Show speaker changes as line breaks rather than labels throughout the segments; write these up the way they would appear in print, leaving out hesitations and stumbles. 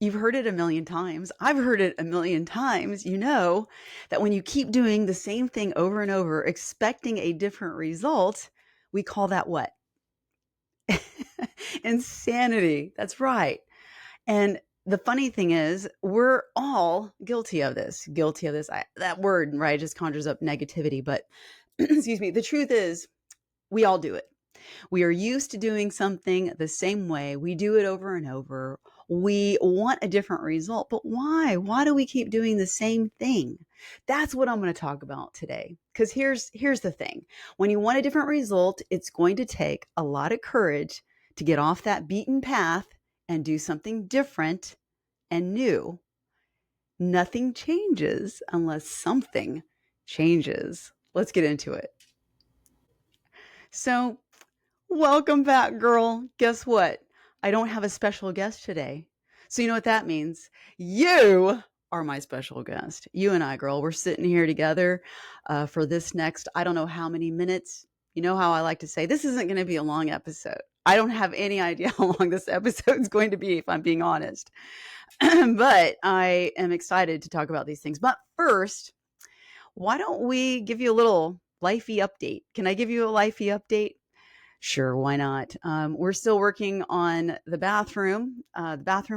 You've heard it a million times. I've heard it a million times. You know that when you keep doing the same thing over and over, expecting a different result, we call that what? Insanity. That's right. And the funny thing is, we're all guilty of this. Guilty of this. That word, right, just conjures up negativity. But excuse me, the truth is, we all do it. We are used to doing something the same way. We do it over and over. We want a different result, but why? Why do we keep doing the same thing? That's what I'm going to talk about today. Because here's the thing. When you want a different result, it's going to take a lot of courage to get off that beaten path and do something different and new. Nothing changes unless something changes. Let's get into it. So, welcome back, girl. Guess what? I don't have a special guest today. So, you know what that means? You are my special guest. You and I, girl, we're sitting here together for this next, I don't know how many minutes. You know how I like to say, this isn't going to be a long episode. I don't have any idea how long this episode is going to be, if I'm being honest. But I am excited to talk about these things. But first, why don't we give you a little lifey update? Can I give you a lifey update? Sure, why not? We're still working on the bathroom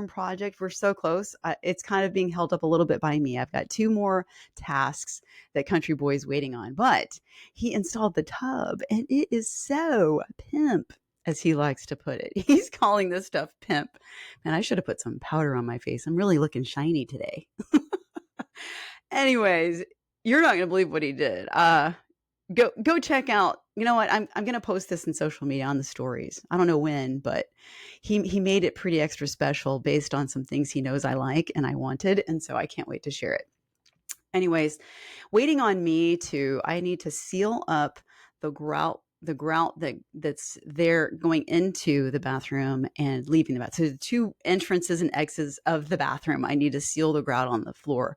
project. We're so close. It's kind of being held up a little bit by me. I've got two more tasks that Country Boy's waiting on, but he installed the tub and it is so pimp, as he likes to put it. He's calling this stuff pimp. Man, I should have put some powder on my face. I'm really looking shiny today. Anyways, you're not going to believe what he did. Go check out. You know what? I'm going to post this in social media on the stories. I don't know when, but he made it pretty extra special based on some things he knows I like and I wanted, and so I can't wait to share it. Anyways, waiting on me to I need to seal up the grout that's there going into the bathroom and leaving the bathroom. So the two entrances and exits of the bathroom, I need to seal the grout on the floor.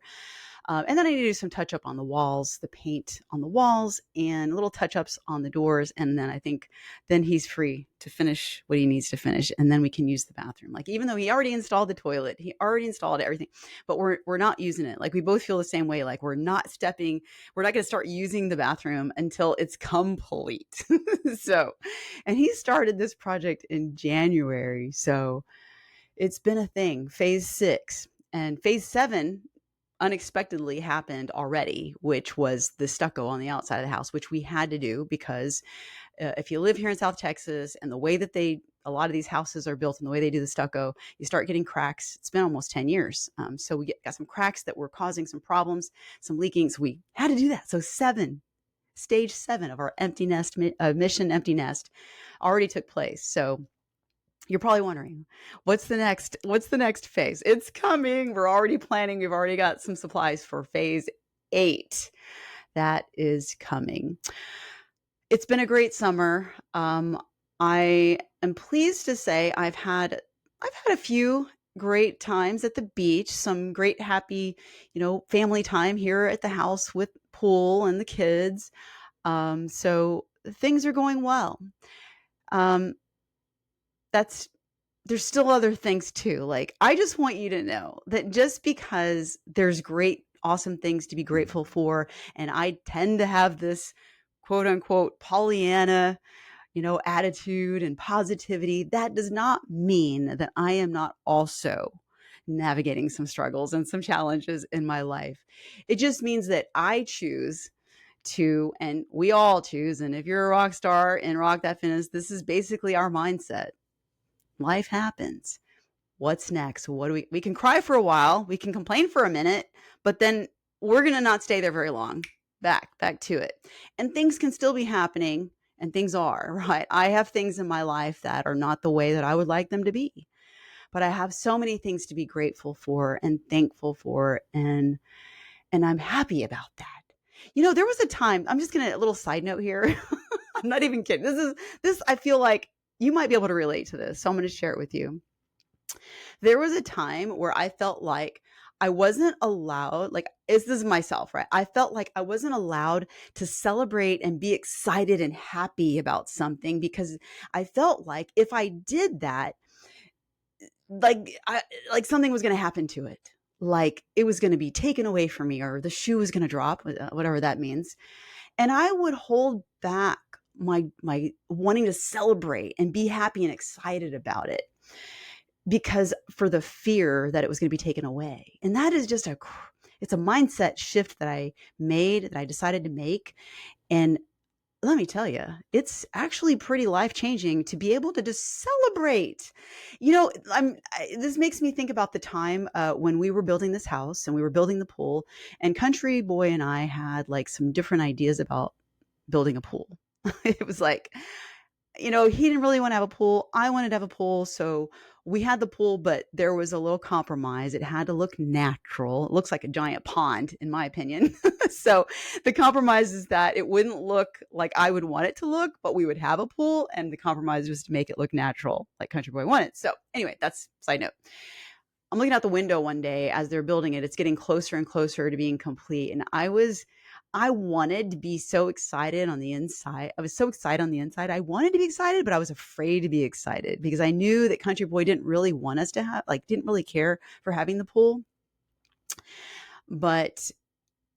And then I need to do some touch up on the walls, the paint on the walls, and little touch ups on the doors. And then I think then he's free to finish what he needs to finish, and then we can use the bathroom. Like even though he already installed the toilet, he already installed everything, but we're not using it. Like we both feel the same way. Like we're not going to start using the bathroom until it's complete. So, and he started this project in January, so it's been a thing. Phase 6 and phase 7 unexpectedly happened already, which was the stucco on the outside of the house, which we had to do because if you live here in South Texas and the way that a lot of these houses are built and the way they do the stucco, you start getting cracks. It's been almost 10 years. So we got some cracks that were causing some problems, some leaking. So we had to do that. So stage 7 of our empty nest mission empty nest already took place. So you're probably wondering, what's the next phase? It's coming. We're already planning. We've already got some supplies for phase 8. That is coming. It's been a great summer. I am pleased to say I've had a few great times at the beach, some great happy, family time here at the house with pool and the kids. So things are going well. There's still other things too. Like, I just want you to know that just because there's great, awesome things to be grateful for, and I tend to have this quote unquote Pollyanna, attitude and positivity, that does not mean that I am not also navigating some struggles and some challenges in my life. It just means that I choose to, and we all choose, and if you're a rock star in Rock That Fitness, this is basically our mindset. Life happens. What's next? What do we can cry for a while, we can complain for a minute, but then we're going to not stay there very long. Back to it. And things can still be happening, and things are, right? I have things in my life that are not the way that I would like them to be. But I have so many things to be grateful for and thankful for, and I'm happy about that. There was a time, I'm just going to, a little side note here. I'm not even kidding. This I feel like you might be able to relate to this, so I'm going to share it with you. There was a time where I felt like I wasn't allowed, this is myself, right? I felt like I wasn't allowed to celebrate and be excited and happy about something because I felt like if I did that, like something was going to happen to it. Like it was going to be taken away from me, or the shoe was going to drop, whatever that means. And I would hold back my wanting to celebrate and be happy and excited about it, because for the fear that it was going to be taken away. And that is just it's a mindset shift that I made, that I decided to make. And let me tell you, it's actually pretty life-changing to be able to just celebrate. This makes me think about the time when we were building this house and we were building the pool, and Country Boy and I had like some different ideas about building a pool. It was like, he didn't really want to have a pool. I wanted to have a pool. So we had the pool, but there was a little compromise. It had to look natural. It looks like a giant pond, in my opinion. So the compromise is that it wouldn't look like I would want it to look, but we would have a pool. And the compromise was to make it look natural, like Country Boy wanted. So anyway, that's side note. I'm looking out the window one day as they're building it. It's getting closer and closer to being complete. And I wanted to be so excited on the inside. I was so excited on the inside. I wanted to be excited, but I was afraid to be excited because I knew that Country Boy didn't really want us to have, didn't really care for having the pool. But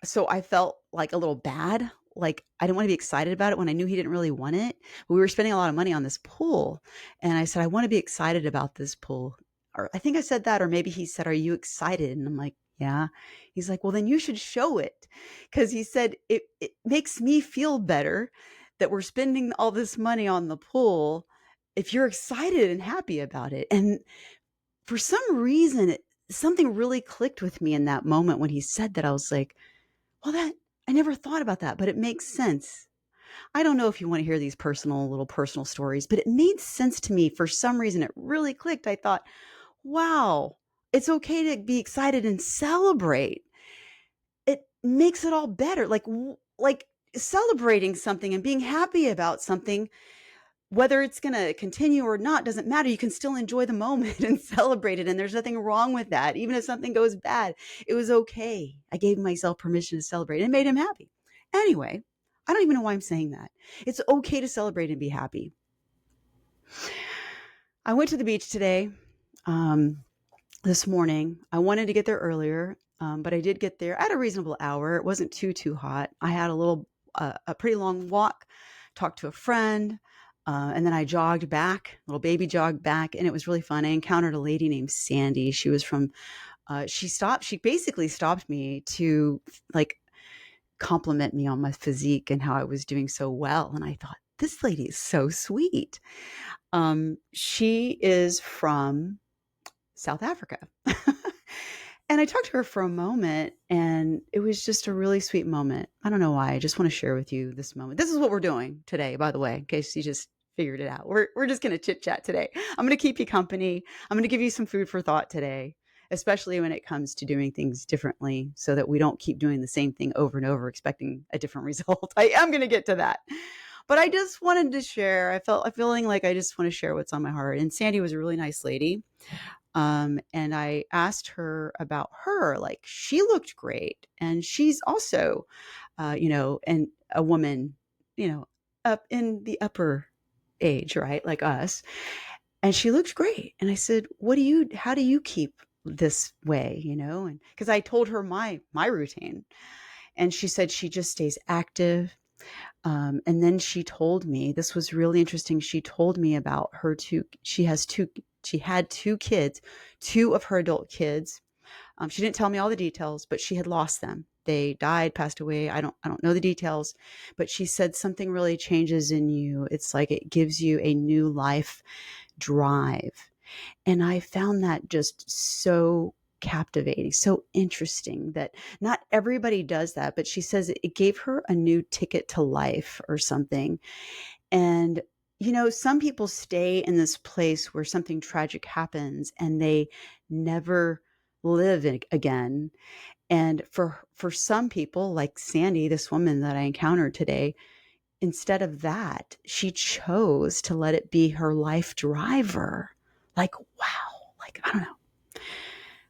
so I felt like a little bad. Like I didn't want to be excited about it when I knew he didn't really want it. But we were spending a lot of money on this pool. And I said, I want to be excited about this pool. Or I think I said that, or maybe he said, are you excited? And I'm like, yeah. He's like, well, then you should show it. Because he said, it makes me feel better that we're spending all this money on the pool if you're excited and happy about it. And for some reason, something really clicked with me in that moment when he said that. I was like, well, I never thought about that, but it makes sense. I don't know if you want to hear these little personal stories, but it made sense to me. For some reason, it really clicked. I thought, wow, it's okay to be excited and celebrate. It makes it all better. Like celebrating something and being happy about something, whether it's going to continue or not, doesn't matter. You can still enjoy the moment and celebrate it. And there's nothing wrong with that. Even if something goes bad, it was okay. I gave myself permission to celebrate, and it made him happy. Anyway, I don't even know why I'm saying that. It's okay to celebrate and be happy. I went to the beach today, this morning. I wanted to get there earlier, but I did get there at a reasonable hour. It wasn't too hot. I had a pretty long walk, talked to a friend, and then I jogged back, little baby jogged back, and it was really fun. I encountered a lady named Sandy. She was from, she basically stopped me to compliment me on my physique and how I was doing so well. And I thought, this lady is so sweet. She is from South Africa. And I talked to her for a moment, and it was just a really sweet moment. I don't know why. I just want to share with you this moment. This is what we're doing today, by the way, in case you just figured it out. We're just going to chit chat today. I'm going to keep you company. I'm going to give you some food for thought today, especially when it comes to doing things differently, so that we don't keep doing the same thing over and over, expecting a different result. I am going to get to that. But I just wanted to share. I'm feeling like I just want to share what's on my heart. And Sandy was a really nice lady. And I asked her about her. Like, she looked great, and she's also, and a woman, up in the upper age, right, like us. And she looked great. And I said, how do you keep this way, And because I told her my routine, and she said she just stays active. And then she told me, this was really interesting. She told me about she had two kids, two of her adult kids. She didn't tell me all the details, but she had lost them. They died, passed away. I don't know the details, but she said something really changes in you. It's like it gives you a new life drive. And I found that just so captivating, so interesting that not everybody does that, but she says it gave her a new ticket to life or something. And, some people stay in this place where something tragic happens and they never live again. And for some people, like Sandy, this woman that I encountered today, instead of that, she chose to let it be her life driver. Like, wow. Like, I don't know.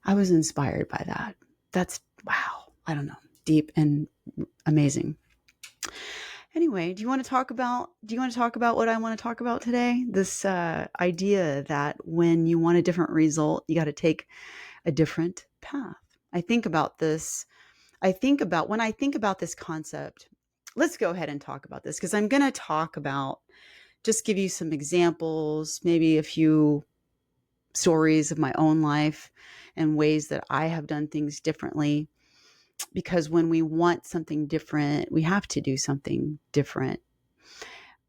I was inspired by that. That's, wow. I don't know. Deep and amazing. Anyway, do you want to talk about what I want to talk about today? This idea that when you want a different result, you got to take a different path. I think about this. When I think about this concept, let's go ahead and talk about this because I'm going to talk about, just give you some examples, maybe a few stories of my own life and ways that I have done things differently. Because when we want something different, we have to do something different.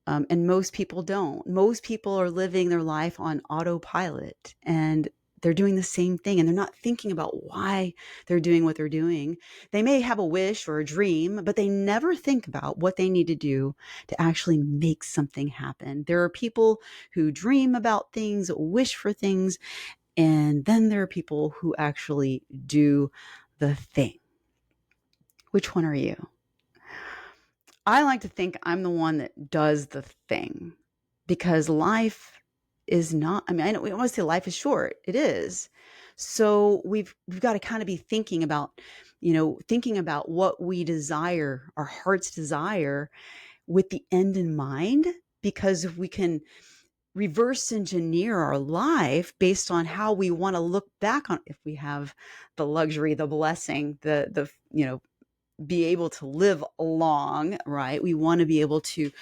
And most people don't. Most people are living their life on autopilot, and they're doing the same thing, and they're not thinking about why they're doing what they're doing. They may have a wish or a dream, but they never think about what they need to do to actually make something happen. There are people who dream about things, wish for things, and then there are people who actually do the thing. Which one are you? I like to think I'm the one that does the thing, because life is not, I mean, I know we always say life is short. It is. So we've got to kind of be thinking about, thinking about what we desire, our heart's desire, with the end in mind, because if we can reverse engineer our life based on how we want to look back on, if we have the luxury, the blessing, be able to live long, right? We want to be able to,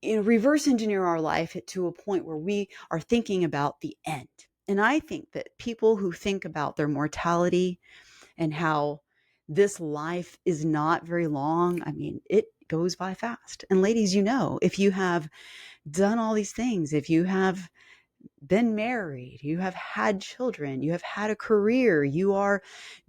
reverse engineer our life to a point where we are thinking about the end. And I think that people who think about their mortality and how this life is not very long, I mean, it goes by fast. And ladies, if you have done all these things, if you have been married, you have had children, you have had a career, you are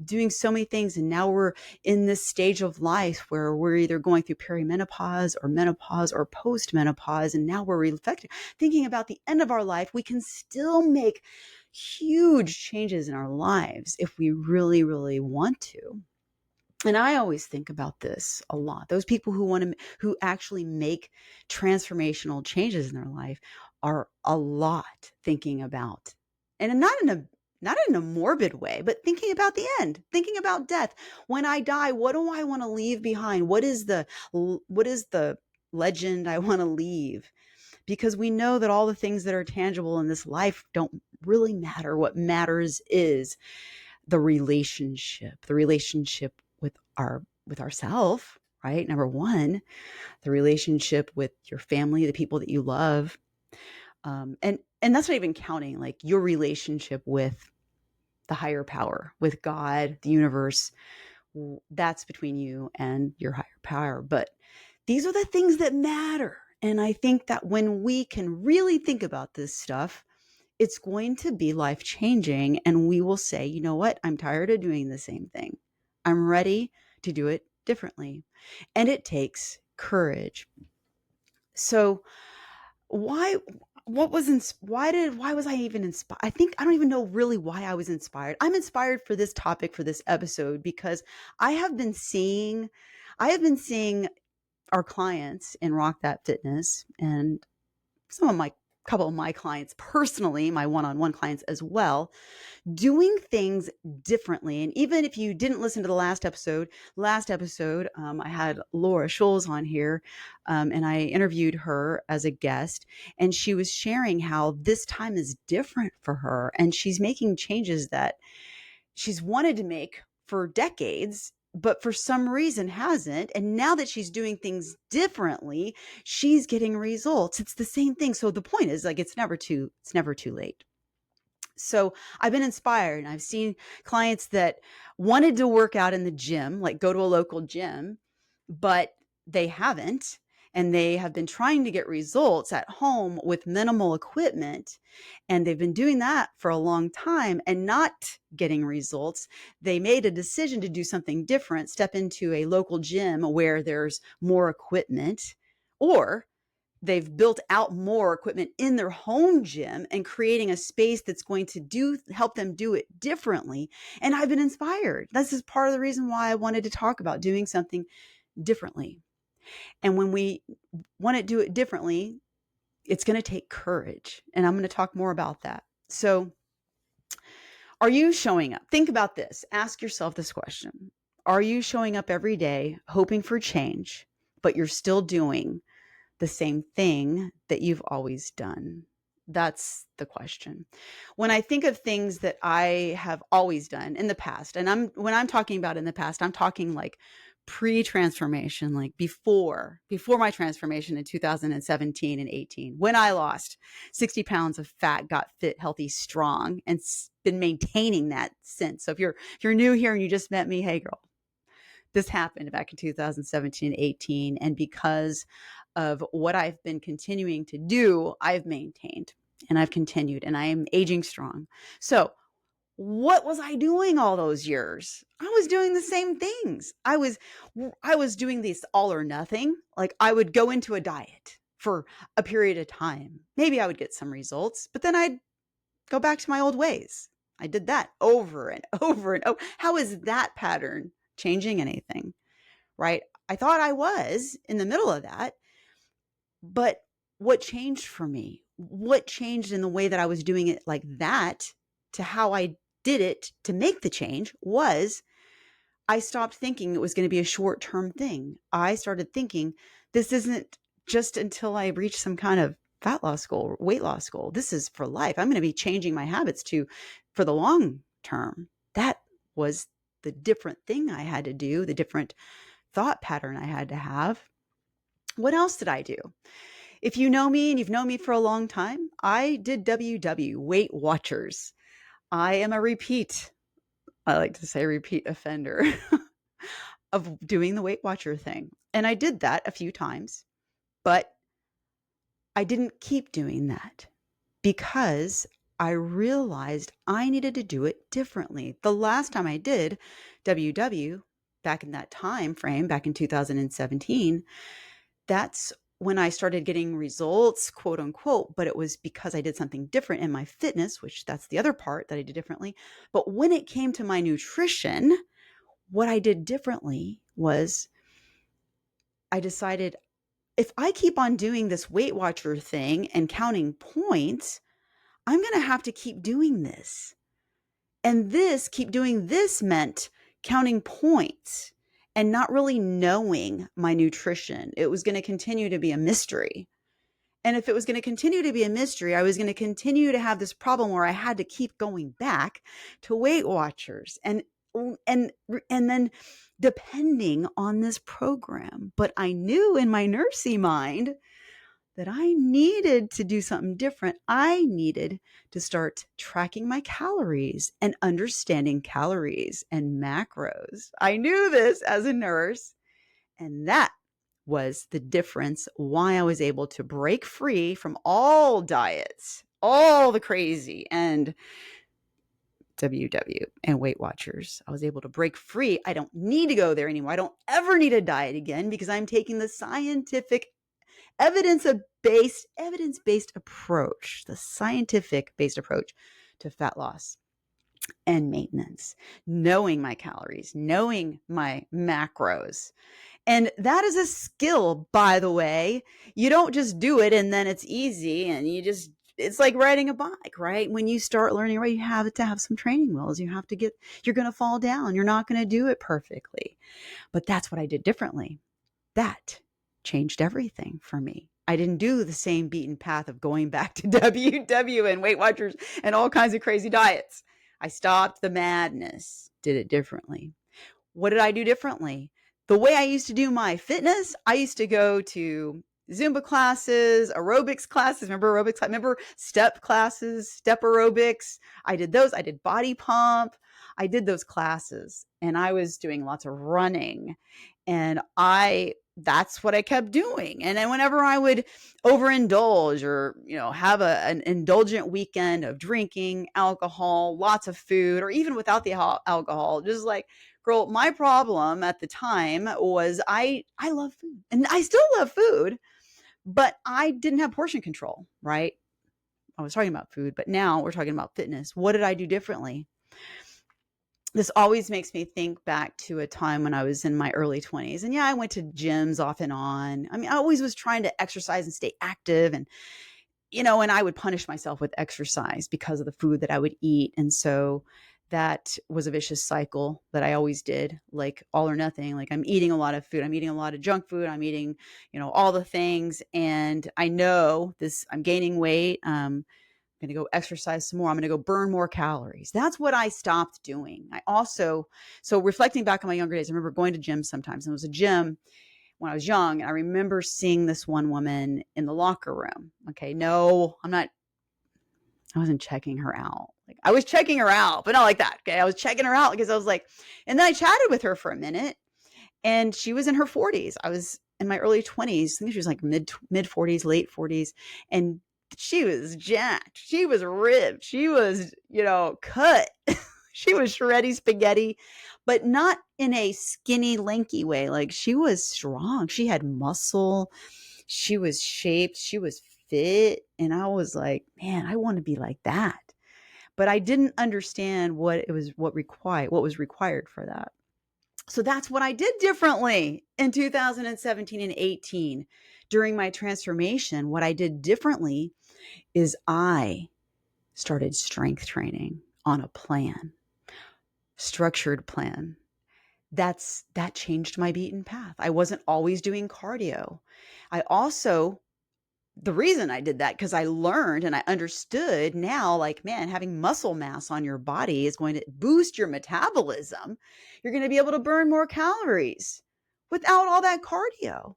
doing so many things. And now we're in this stage of life where we're either going through perimenopause or menopause or postmenopause. And now we're reflecting, thinking about the end of our life. We can still make huge changes in our lives if we really, really want to. And I always think about this a lot. Those people who actually make transformational changes in their life are a lot thinking about, and not in a morbid way, but thinking about the end, thinking about death. When I die, what do I want to leave behind? What is the legend I want to leave? Because we know that all the things that are tangible in this life don't really matter. What matters is the relationship with ourself, right? Number one, the relationship with your family, the people that you love. And that's not even counting like your relationship with the higher power, with God, the universe. That's between you and your higher power. But these are the things that matter. And I think that when we can really think about this stuff, it's going to be life changing. And we will say, you know what? I'm tired of doing the same thing. I'm ready to do it differently. And it takes courage. So why, why was I even inspired? I don't even know really why I was inspired. I'm inspired for this topic, for this episode, because I have been seeing, our clients in Rock That Fitness, and some of my couple of my clients personally, my one-on-one clients as well, doing things differently. And even if you didn't listen to the last episode, I had Laura Scholes on here, and I interviewed her as a guest, and she was sharing how this time is different for her, and she's making changes that she's wanted to make for decades, but for some reason hasn't. And now that she's doing things differently, she's getting results. It's the same thing. So the point is, like, it's never too late. So I've been inspired, and I've seen clients that wanted to work out in the gym, like go to a local gym, but they haven't. And they have been trying to get results at home with minimal equipment. And they've been doing that for a long time and not getting results. They made a decision to do something different, step into a local gym where there's more equipment, or they've built out more equipment in their home gym and creating a space that's going to help them do it differently. And I've been inspired. This is part of the reason why I wanted to talk about doing something differently. And when we want to do it differently, it's going to take courage. And I'm going to talk more about that. So, are you showing up? Think about this. Ask yourself this question. Are you showing up every day hoping for change, but you're still doing the same thing that you've always done? That's the question. When I think of things that I have always done in the past, and when I'm talking about in the past, I'm talking like pre-transformation, like before my transformation in 2017 and 18, when I lost 60 pounds of fat, got fit, healthy, strong, and been maintaining that since. So if you're new here and you just met me, hey girl, this happened back in 2017 and 18. And because of what I've been continuing to do, I've maintained and I've continued and I am aging strong. So what was I doing all those years? I was doing the same things. I was doing this all or nothing. Like I would go into a diet for a period of time. Maybe I would get some results, but then I'd go back to my old ways. I did that over and over and over. How is that pattern changing anything? Right? I thought I was in the middle of that, but what changed for me? What changed in the way that I was doing it like that to how I did it to make the change was I stopped thinking it was going to be a short-term thing. I started thinking this isn't just until I reach some kind of fat loss goal or weight loss goal. This is for life. I'm going to be changing my habits for the long term. That was the different thing I had to do, the different thought pattern I had to have. What else did I do? If you know me and you've known me for a long time, I did WW, Weight Watchers. I am I like to say repeat offender of doing the Weight Watcher thing. And I did that a few times, but I didn't keep doing that because I realized I needed to do it differently. The last time I did WW, back in that time frame, back in 2017, that's when I started getting results, quote unquote, but it was because I did something different in my fitness, which that's the other part that I did differently. But when it came to my nutrition, what I did differently was I decided if I keep on doing this Weight Watcher thing and counting points, I'm going to have to keep doing this. And keep doing this meant counting points and not really knowing my nutrition. It was going to continue to be a mystery. And if it was going to continue to be a mystery, I was going to continue to have this problem where I had to keep going back to Weight Watchers and then depending on this program. But I knew in my nursey mind that I needed to do something different. I needed to start tracking my calories and understanding calories and macros. I knew this as a nurse, and that was the difference why I was able to break free from all diets, all the crazy and WW and Weight Watchers. I was able to break free. I don't need to go there anymore. I don't ever need a diet again because I'm taking the scientific evidence-based approach, the scientific-based approach to fat loss and maintenance, knowing my calories, knowing my macros. And that is a skill, by the way. You don't just do it and then it's easy and it's like riding a bike, right? When you start learning, right, you have to have some training wheels. You're going to fall down. You're not going to do it perfectly. But that's what I did differently. That changed everything for me. I didn't do the same beaten path of going back to WW and Weight Watchers and all kinds of crazy diets. I stopped the madness, did it differently. What did I do differently? The way I used to do my fitness, I used to go to Zumba classes, aerobics classes. Remember aerobics? Remember step classes, step aerobics? I did those. I did body pump. I did those classes and I was doing lots of running and that's what I kept doing. And then whenever I would overindulge or, have an indulgent weekend of drinking alcohol, lots of food, or even without the alcohol, just like, girl, my problem at the time was I love food and I still love food, but I didn't have portion control, right? I was talking about food, but now we're talking about fitness. What did I do differently? This always makes me think back to a time when I was in my early 20s. And yeah, I went to gyms off and on. I mean, I always was trying to exercise and stay active and and I would punish myself with exercise because of the food that I would eat. And so that was a vicious cycle that I always did, like all or nothing. Like I'm eating a lot of food. I'm eating a lot of junk food. I'm eating, all the things. And I know this, I'm gaining weight. I'm going to go exercise some more. I'm going to go burn more calories. That's what I stopped doing. So reflecting back on my younger days, I remember going to gyms sometimes. And it was a gym when I was young. And I remember seeing this one woman in the locker room. Okay. No, I wasn't checking her out. Like I was checking her out, but not like that. Okay. I was checking her out because I was like, and then I chatted with her for a minute and she was in her 40s. I was in my early 20s. I think she was like mid 40s, late 40s. And she was jacked. She was ripped. She was, cut. She was shreddy spaghetti, but not in a skinny, lanky way. Like she was strong. She had muscle. She was shaped. She was fit. And I was like, man, I want to be like that. But I didn't understand what was required for that. So that's what I did differently in 2017 and 18 during my transformation. What I did differently is I started strength training on a plan, structured plan. That changed my beaten path. I wasn't always doing cardio. The reason I did that, because I learned and I understood now, like, man, having muscle mass on your body is going to boost your metabolism. You're going to be able to burn more calories without all that cardio.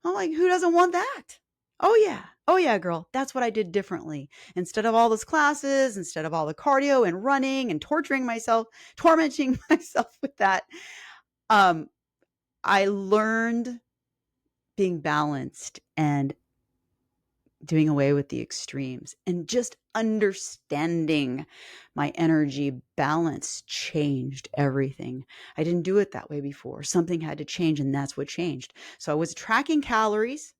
I'm like, who doesn't want that? Oh yeah. Oh yeah, girl. That's what I did differently. Instead of all those classes, instead of all the cardio and running and tormenting myself with that, I learned being balanced and doing away with the extremes, and just understanding my energy balance changed everything. I didn't do it that way before. Something had to change, and that's what changed. So I was tracking calories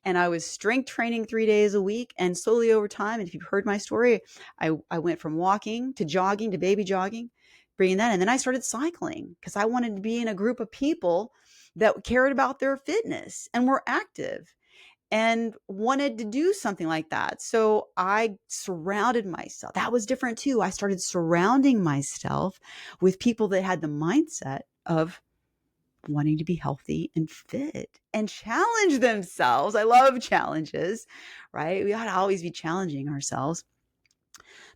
and I was strength training 3 days a week, and slowly over time, and if you've heard my story, I went from walking to jogging to baby jogging, bringing that, and then I started cycling because I wanted to be in a group of people that cared about their fitness and were active and wanted to do something like that. So I surrounded myself. That was different too. I started surrounding myself with people that had the mindset of wanting to be healthy and fit and challenge themselves. I love challenges, right? We ought to always be challenging ourselves.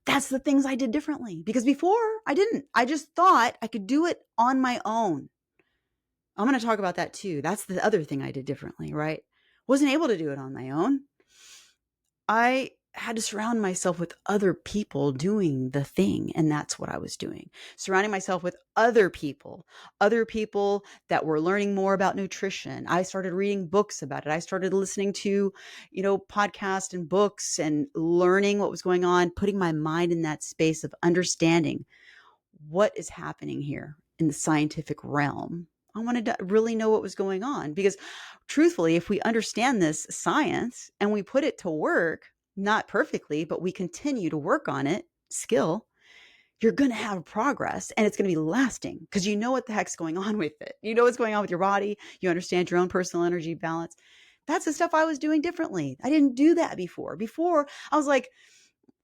That's the things I did differently, because before I didn't. I just thought I could do it on my own. I'm going to talk about that too. That's the other thing I did differently, right? Wasn't able to do it on my own. I had to surround myself with other people doing the thing. And that's what I was doing. Surrounding myself with other people that were learning more about nutrition. I started reading books about it. I started listening to, podcasts and books and learning what was going on, putting my mind in that space of understanding what is happening here in the scientific realm. I wanted to really know what was going on, because truthfully, if we understand this science and we put it to work, not perfectly, but we continue to work on it, skill, you're going to have progress, and it's going to be lasting because you know what the heck's going on with it. You know what's going on with your body. You understand your own personal energy balance. That's the stuff I was doing differently. I didn't do that before. Before, I was like,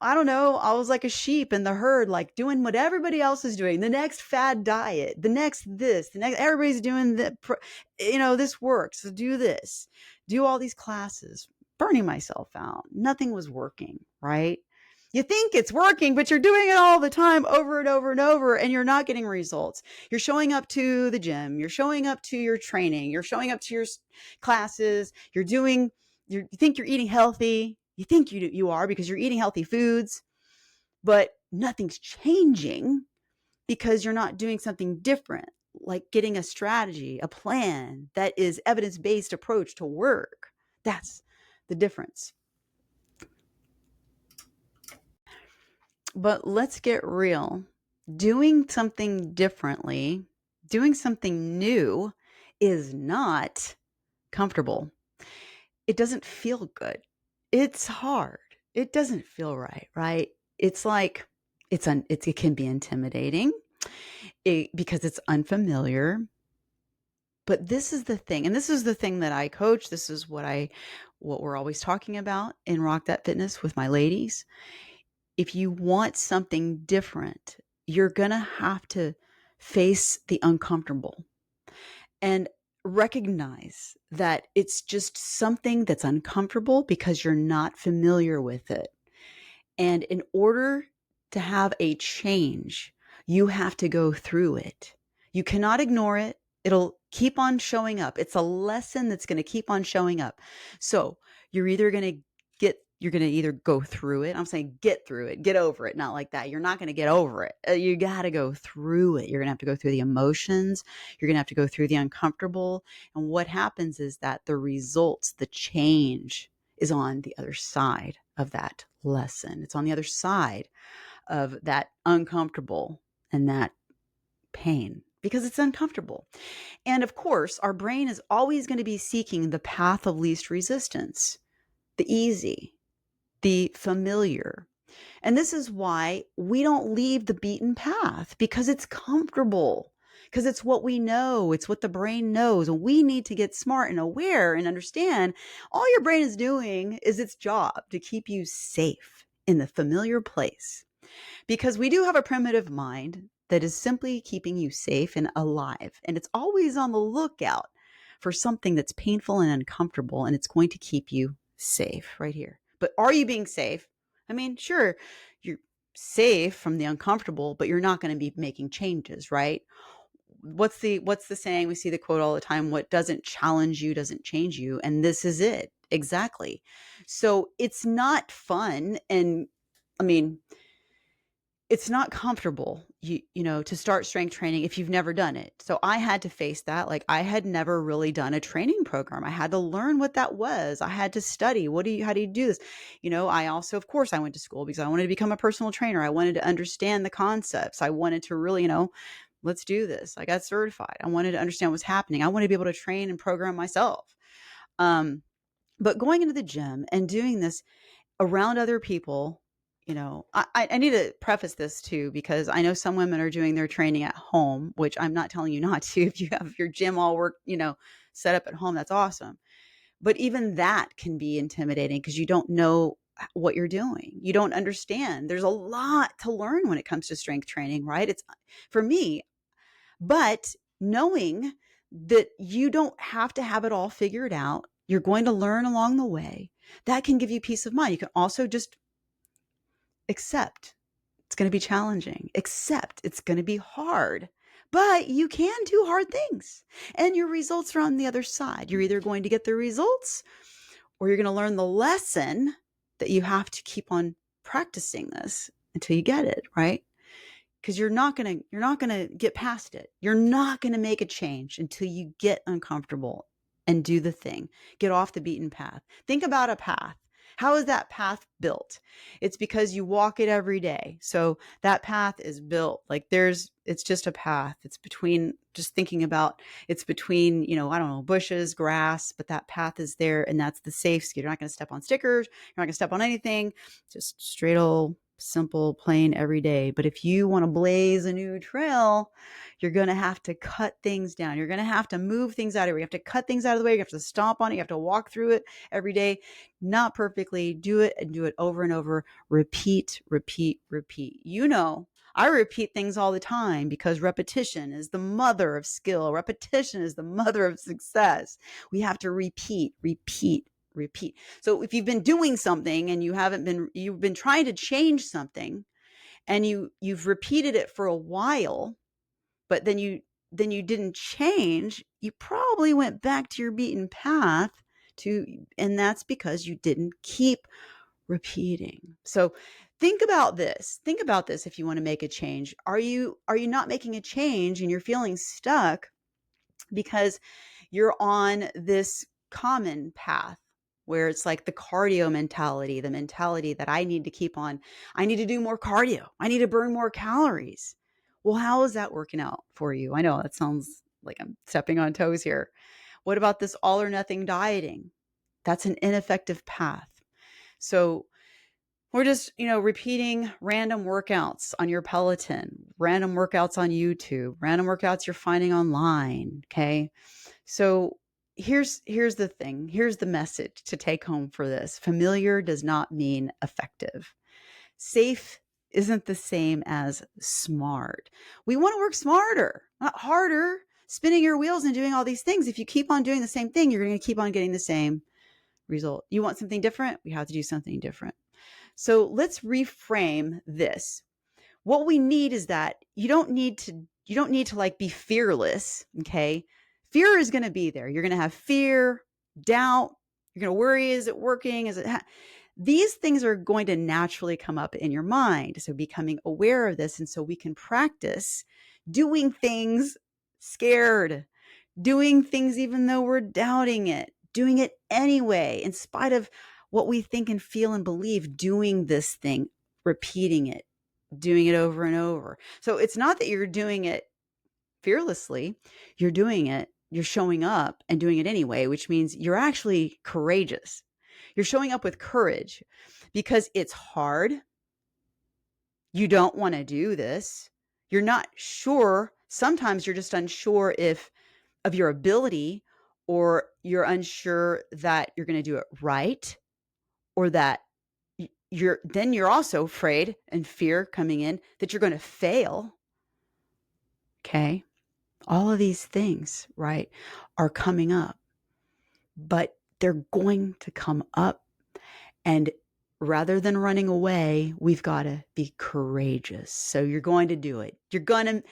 I don't know. I was like a sheep in the herd, like doing what everybody else is doing. The next fad diet, the next this, the next, everybody's doing that. This works. So do this, do all these classes, burning myself out. Nothing was working, right? You think it's working, but you're doing it all the time over and over and over, and you're not getting results. You're showing up to the gym. You're showing up to your training. You're showing up to your classes. You think you're eating healthy. You think you are because you're eating healthy foods, but nothing's changing because you're not doing something different, like getting a strategy, a plan that is evidence-based approach to work. That's the difference. But let's get real. Doing something differently, doing something new is not comfortable. It doesn't feel good. It's hard. It doesn't feel right, right? It's like it can be intimidating because it's unfamiliar. But this is the thing, and this is the thing that I coach. This is what we're always talking about in Rock That Fitness with my ladies. If you want something different, you're going to have to face the uncomfortable and recognize that it's just something that's uncomfortable because you're not familiar with it. And in order to have a change, you have to go through it. You cannot ignore it. It'll keep on showing up. It's a lesson that's going to keep on showing up. So you're going to either go through it. I'm saying get through it, get over it. Not like that. You're not going to get over it. You got to go through it. You're going to have to go through the emotions. You're going to have to go through the uncomfortable. And what happens is that the results, the change is on the other side of that lesson. It's on the other side of that uncomfortable and that pain because it's uncomfortable. And of course, our brain is always going to be seeking the path of least resistance, the easy, the familiar. And this is why we don't leave the beaten path, because it's comfortable, because it's what we know. It's what the brain knows. And we need to get smart and aware and understand all your brain is doing is its job to keep you safe in the familiar place. Because we do have a primitive mind that is simply keeping you safe and alive. And it's always on the lookout for something that's painful and uncomfortable, and it's going to keep you safe right here. But are you being safe? I mean, sure, you're safe from the uncomfortable, but you're not going to be making changes, right? What's the saying? We see the quote all the time: what doesn't challenge you doesn't change you. And this is it. Exactly. So it's not fun. And I mean, it's not comfortable, to start strength training if you've never done it. So I had to face that. Like, I had never really done a training program. I had to learn what that was. I had to study. How do you do this? I also, of course, I went to school because I wanted to become a personal trainer. I wanted to understand the concepts. I wanted to really, let's do this. I got certified. I wanted to understand what's happening. I wanted to be able to train and program myself. But going into the gym and doing this around other people, I need to preface this too, because I know some women are doing their training at home, which I'm not telling you not to. If you have your gym all set up at home, that's awesome. But even that can be intimidating because you don't know what you're doing. You don't understand. There's a lot to learn when it comes to strength training, right? It's for me, but knowing that you don't have to have it all figured out, you're going to learn along the way. That can give you peace of mind. You can also just accept it's going to be challenging, accept it's going to be hard, but you can do hard things and your results are on the other side. You're either going to get the results or you're going to learn the lesson that you have to keep on practicing this until you get it, right? Because you're not going to get past it. You're not going to make a change until you get uncomfortable and do the thing. Get off the beaten path. Think about a path. How is that path built? It's because you walk it every day. So that path is built like it's just a path. It's between, just thinking about, it's between, I don't know, bushes, grass, but that path is there and that's the safe skid. You're not going to step on stickers. You're not going to step on anything. Just straight old, simple, plain, every day. But if you want to blaze a new trail, you're going to have to cut things down. You're going to have to move things out of it. You have to cut things out of the way. You have to stomp on it. You have to walk through it every day. Not perfectly. Do it and do it over and over. Repeat, repeat, repeat. I repeat things all the time because repetition is the mother of skill. Repetition is the mother of success. We have to repeat, repeat, repeat. So if you've been doing something and you've been trying to change something and you've repeated it for a while, but then you didn't change, you probably went back to your beaten path and that's because you didn't keep repeating. So think about this. Think about this if you want to make a change. Are you not making a change and you're feeling stuck because you're on this common path where it's like the cardio mentality, the mentality that I need to do more cardio. I need to burn more calories. Well, how is that working out for you? I know that sounds like I'm stepping on toes here. What about this all or nothing dieting? That's an ineffective path. So we're just, repeating random workouts on your Peloton, random workouts on YouTube, random workouts you're finding online. Okay. So here's the thing. Here's the message to take home for this. Familiar does not mean effective. Safe isn't the same as smart. We want to work smarter, not harder, spinning your wheels and doing all these things. If you keep on doing the same thing, you're going to keep on getting the same result. You want something different? We have to do something different. So let's reframe this. What we need is that you don't need to like be fearless, okay? Fear is going to be there. You're going to have fear, doubt. You're going to worry, is it working? These things are going to naturally come up in your mind. So becoming aware of this, and so we can practice doing things scared, doing things even though we're doubting it, doing it anyway, in spite of what we think and feel and believe, doing this thing, repeating it, doing it over and over. So it's not that you're doing it fearlessly, you're doing it, you're showing up and doing it anyway, which means you're actually courageous. You're showing up with courage because it's hard. You don't want to do this. You're not sure. Sometimes you're just unsure of your ability, or you're unsure that you're going to do it right, or that you're also afraid and fear coming in that you're going to fail. Okay. All of these things, right, are coming up, but they're going to come up. And rather than running away, we've got to be courageous. So you're going to do it. You're going to,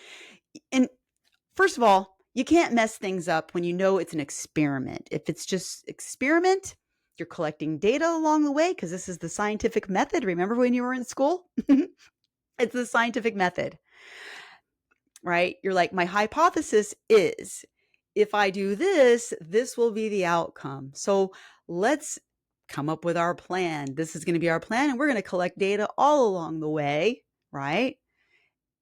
and first of all, you can't mess things up when you know it's an experiment. If it's just experiment, you're collecting data along the way, because this is the scientific method. Remember when you were in school? It's the scientific method, right? You're like, my hypothesis is if I do this, this will be the outcome. So let's come up with our plan. This is going to be our plan, and we're going to collect data all along the way, right?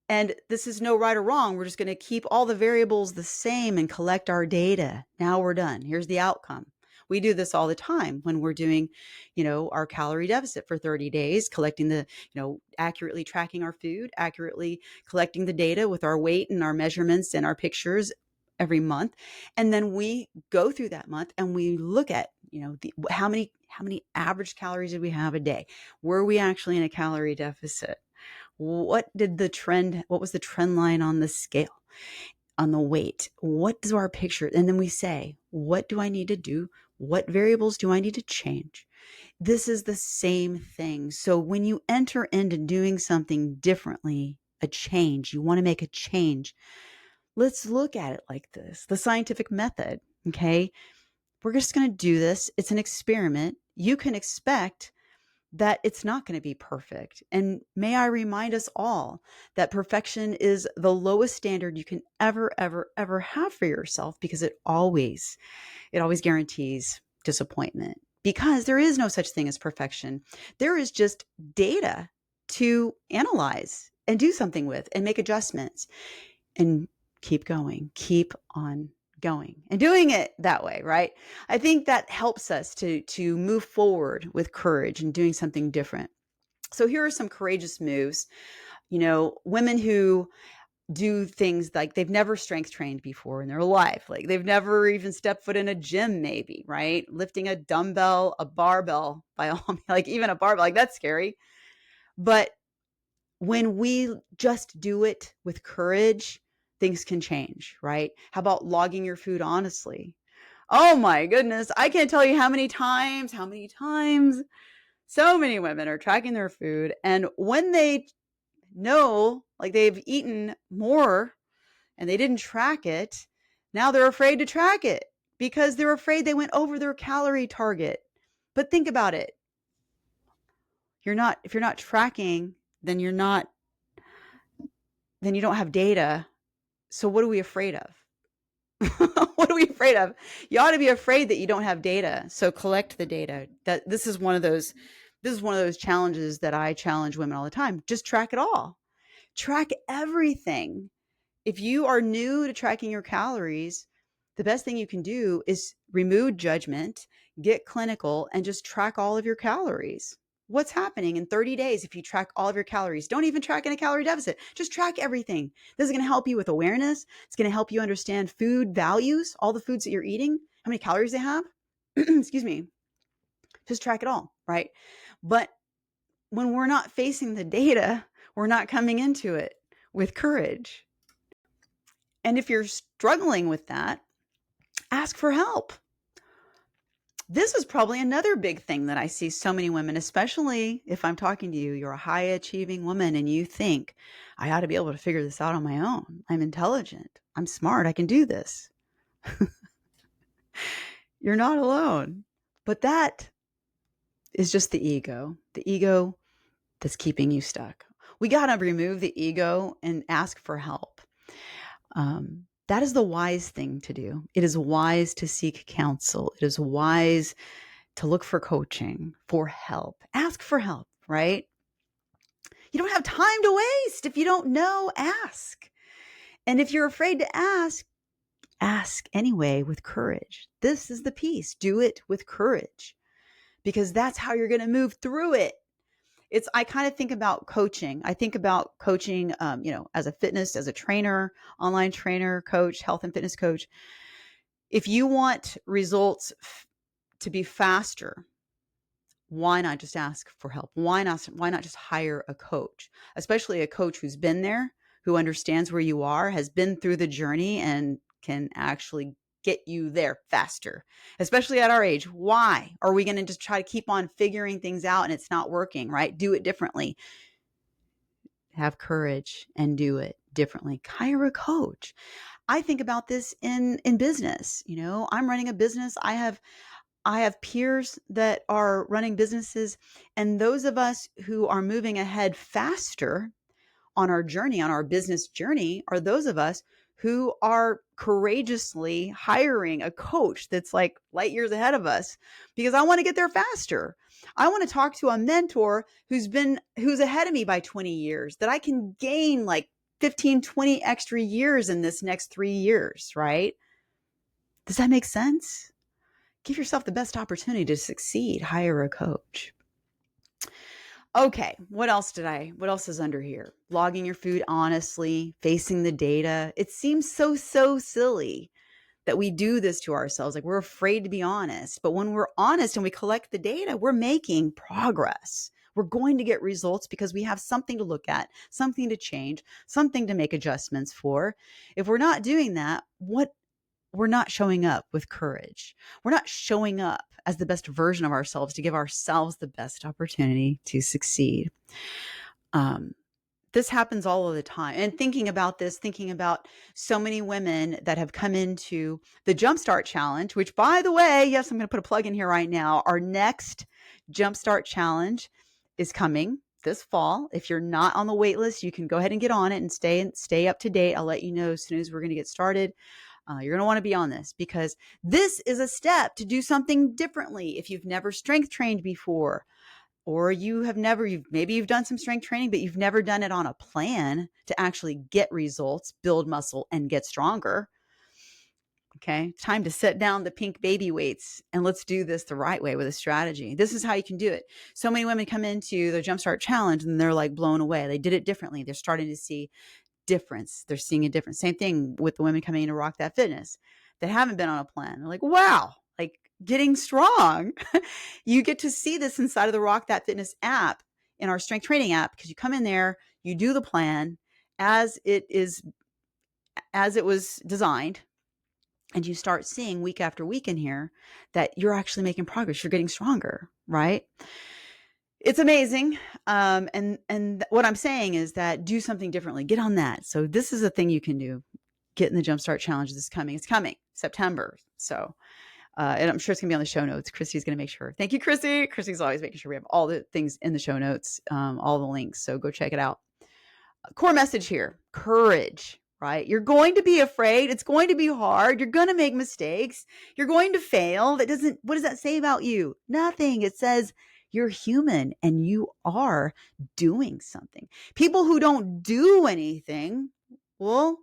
And this is no right or wrong. We're just going to keep all the variables the same and collect our data. Now we're done. Here's the outcome. We do this all the time when we're doing, our calorie deficit for 30 days, collecting accurately tracking our food, accurately collecting the data with our weight and our measurements and our pictures every month. And then we go through that month and we look at, how many average calories did we have a day? Were we actually in a calorie deficit? What was the trend line on the scale, on the weight? What is our picture? And then we say, what do I need to do? What variables do I need to change? This is the same thing. So when you enter into doing something differently, a change, you want to make a change, let's look at it like this, the scientific method, okay? We're just going to do this. It's an experiment. You can expect that it's not going to be perfect. And may I remind us all that perfection is the lowest standard you can ever, ever, ever have for yourself, because it always guarantees disappointment, because there is no such thing as perfection. There is just data to analyze and do something with and make adjustments and keep going, keep on going and doing it that way, right? I think that helps us to move forward with courage and doing something different. So here are some courageous moves. Women who do things like they've never strength trained before in their life, like they've never even stepped foot in a gym, maybe, right? Lifting a dumbbell, a barbell, by all means, like even a barbell, like that's scary. But when we just do it with courage, things can change, right? How about logging your food honestly? Oh my goodness. I can't tell you how many times so many women are tracking their food. And when they know, like they've eaten more and they didn't track it, now they're afraid to track it because they're afraid they went over their calorie target. But think about it. If you're not tracking, then you don't have data. So what are we afraid of? What are we afraid of? You ought to be afraid that you don't have data. So collect the data. This is one of those challenges that I challenge women all the time. Just track it all. Track everything. If you are new to tracking your calories, the best thing you can do is remove judgment, get clinical, and just track all of your calories. What's happening in 30 days if you track all of your calories? Don't even track in a calorie deficit. Just track everything. This is going to help you with awareness. It's going to help you understand food values, all the foods that you're eating, how many calories they have. Excuse me. Just track it all, right? But when we're not facing the data, We're not coming into it with courage. And if you're struggling with that, ask for help. This is probably another big thing that I see so many women, especially if I'm talking to you, you're a high achieving woman and you think, I ought to be able to figure this out on my own. I'm intelligent. I'm smart. I can do this. You're not alone. But that is just the ego that's keeping you stuck. We got to remove the ego and ask for help. That is the wise thing to do. It is wise to seek counsel. It is wise to look for coaching, for help. Ask for help, right? You don't have time to waste. If you don't know, ask. And if you're afraid to ask anyway with courage. This is the piece. Do it with courage, because that's how you're going to move through it. I kind of think about coaching. I think about coaching, as a trainer, online trainer, coach, health and fitness coach. If you want results to be faster, why not just ask for help? Why not just hire a coach, especially a coach who's been there, who understands where you are, has been through the journey, and can actually get you there faster, especially at our age. Why are we going to just try to keep on figuring things out and it's not working, right? Do it differently. Have courage and do it differently. Hire a coach. I think about this in business. I'm running a business. I have peers that are running businesses, and those of us who are moving ahead faster on our journey, on our business journey, are those of us who are courageously hiring a coach that's like light years ahead of us, because I want to get there faster. I want to talk to a mentor who's ahead of me by 20 years, that I can gain like 15, 20 extra years in this next 3 years, right? Does that make sense? Give yourself the best opportunity to succeed. Hire a coach. Okay, what else is under here? Logging your food honestly, facing the data. It seems so silly that we do this to ourselves. Like, we're afraid to be honest. But when we're honest and we collect the data, we're making progress. We're going to get results because we have something to look at, something to change, something to make adjustments for. If we're not doing that, we're not showing up with courage. We're not showing up as the best version of ourselves to give ourselves the best opportunity to succeed. This happens all of the time. And thinking about so many women that have come into the Jumpstart Challenge, which, by the way, yes, I'm going to put a plug in here right now. Our next Jumpstart Challenge is coming this fall. If you're not on the wait list, you can go ahead and get on it and stay up to date. I'll let you know as soon as we're going to get started. You're going to want to be on this, because this is a step to do something differently. If you've never strength trained before, or maybe you've done some strength training, but you've never done it on a plan to actually get results, build muscle, and get stronger. Okay, time to set down the pink baby weights and let's do this the right way with a strategy. This is how you can do it. So many women come into the Jumpstart Challenge and they're like blown away. They did it differently. They're starting to see difference. They're seeing a difference. Same thing with the women coming in to Rock That Fitness that haven't been on a plan. They're like, wow, like getting strong. You get to see this inside of the Rock That Fitness app, in our strength training app, because you come in there, you do the plan as it was designed, and you start seeing week after week in here that you're actually making progress. You're getting stronger, right? It's amazing. And what I'm saying is that do something differently. Get on that. So this is a thing you can do. Get in the Jumpstart Challenge. It's coming September. So, and I'm sure it's gonna be on the show notes. Christy's gonna make sure. Thank you, Christy. Christy's always making sure we have all the things in the show notes, all the links. So go check it out. Core message here: courage. Right? You're going to be afraid. It's going to be hard. You're going to make mistakes. You're going to fail. What does that say about you? Nothing. It says you're human and you are doing something. People who don't do anything, well,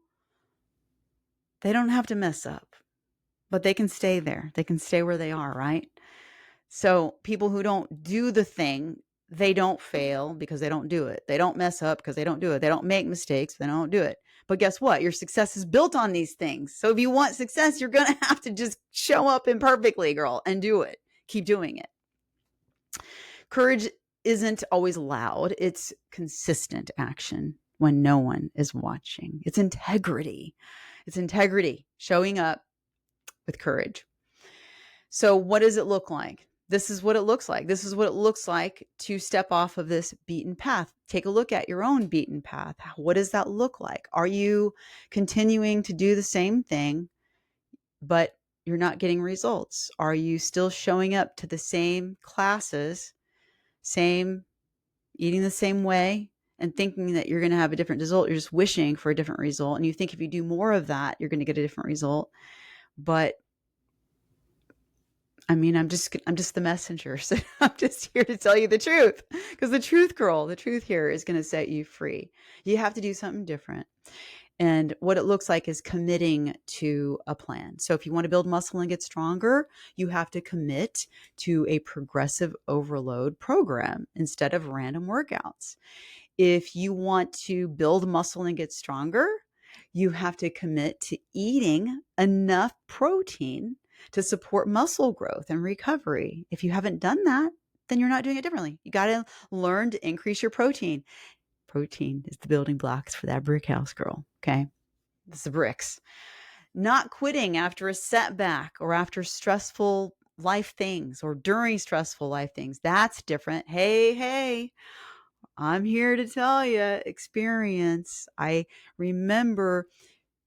they don't have to mess up, but they can stay there. They can stay where they are, right? So people who don't do the thing, they don't fail because they don't do it. They don't mess up because they don't do it. They don't make mistakes. They don't do it. But guess what? Your success is built on these things. So if you want success, you're going to have to just show up imperfectly, girl, and do it. Keep doing it. Courage isn't always loud. It's consistent action when no one is watching. It's integrity. It's integrity, showing up with courage. So what does it look like? This is what it looks like. This is what it looks like to step off of this beaten path. Take a look at your own beaten path. What does that look like? Are you continuing to do the same thing, but you're not getting results? Are you still showing up to the same classes, eating the same way, and thinking that you're going to have a different result? You're just wishing for a different result. And you think if you do more of that, you're going to get a different result. But I mean, I'm just the messenger. So I'm just here to tell you the truth, because the truth, girl, the truth here is going to set you free. You have to do something different. And what it looks like is committing to a plan. So if you want to build muscle and get stronger, you have to commit to a progressive overload program instead of random workouts. If you want to build muscle and get stronger, you have to commit to eating enough protein to support muscle growth and recovery. If you haven't done that, then you're not doing it differently. You got to learn to increase your protein. Protein is the building blocks for that brick house, girl. Okay. It's the bricks. Not quitting after a setback or after stressful life things or during stressful life things. That's different. Hey, I'm here to tell you experience. I remember